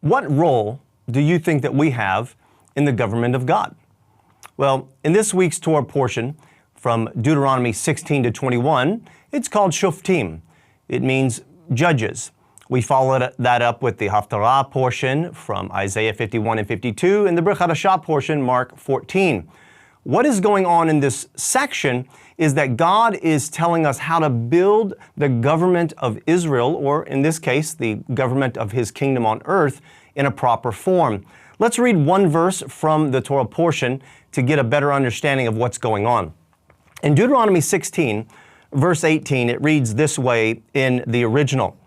What role do you think that we have in the government of God? Well, in this week's Torah portion from Deuteronomy 16 to 21, it's called Shoftim. It means judges. We followed that up with the Torah portion from Isaiah 51 and 52 and the Parashat portion, Mark 14. What is going on in this section is that God is telling us how to build the government of Israel, or in this case, the government of His kingdom on earth, in a proper form. Let's read one verse from the Torah portion to get a better understanding of what's going on. In Deuteronomy 16, verse 18, it reads this way in the original.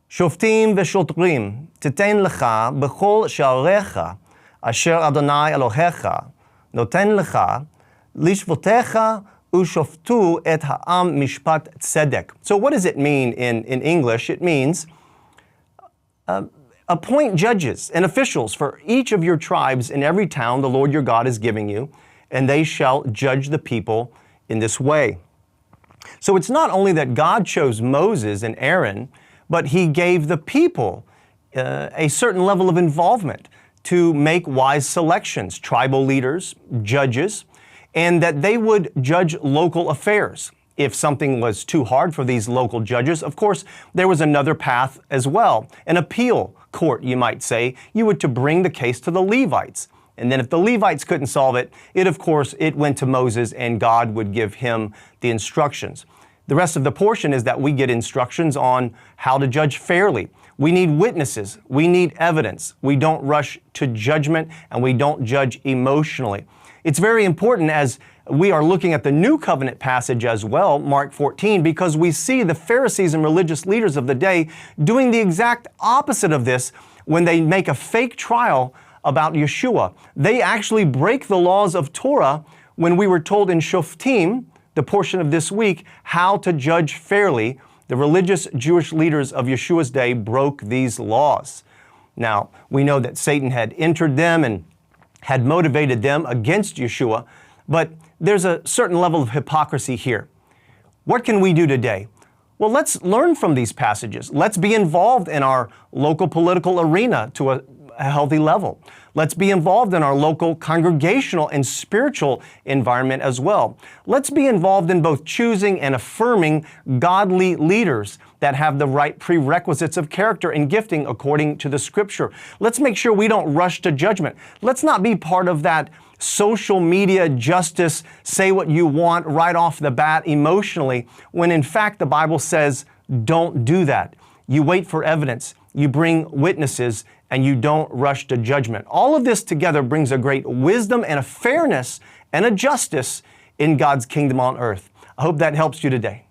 Shoftim v'shotrim titen lecha b'chol sha'arecha asher Adonai Elohecha noten lecha lishvotecha ushoftu et ha'am mishpat tzedek. So what does it mean in English? It means appoint judges and officials for each of your tribes in every town the Lord your God is giving you, and they shall judge the people in this way. So it's not only that God chose Moses and Aaron, but He gave the people a certain level of involvement to make wise selections, tribal leaders, judges, and that they would judge local affairs. If something was too hard for these local judges, of course, there was another path as well, an appeal court, you might say. You were to bring the case to the Levites. And then if the Levites couldn't solve it, of course, it went to Moses and God would give him the instructions. The rest of the portion is that we get instructions on how to judge fairly. We need witnesses. We need evidence. We don't rush to judgment and we don't judge emotionally. It's very important as we are looking at the New Covenant passage as well, Mark 14, because we see the Pharisees and religious leaders of the day doing the exact opposite of this when they make a fake trial about Yeshua. They actually break the laws of Torah when we were told in Shoftim, the portion of this week, how to judge fairly. The religious Jewish leaders of Yeshua's day broke these laws. Now, we know that Satan had entered them and had motivated them against Yeshua, but there's a certain level of hypocrisy here. What can we do today? Well, let's learn from these passages. Let's be involved in our local political arena to a healthy level. Let's be involved in our local congregational and spiritual environment as well. Let's be involved in both choosing and affirming godly leaders that have the right prerequisites of character and gifting according to the Scripture. Let's make sure we don't rush to judgment. Let's not be part of that social media justice, say what you want right off the bat emotionally, when in fact the Bible says don't do that. You wait for evidence, you bring witnesses, and you don't rush to judgment. All of this together brings a great wisdom and a fairness and a justice in God's kingdom on earth. I hope that helps you today.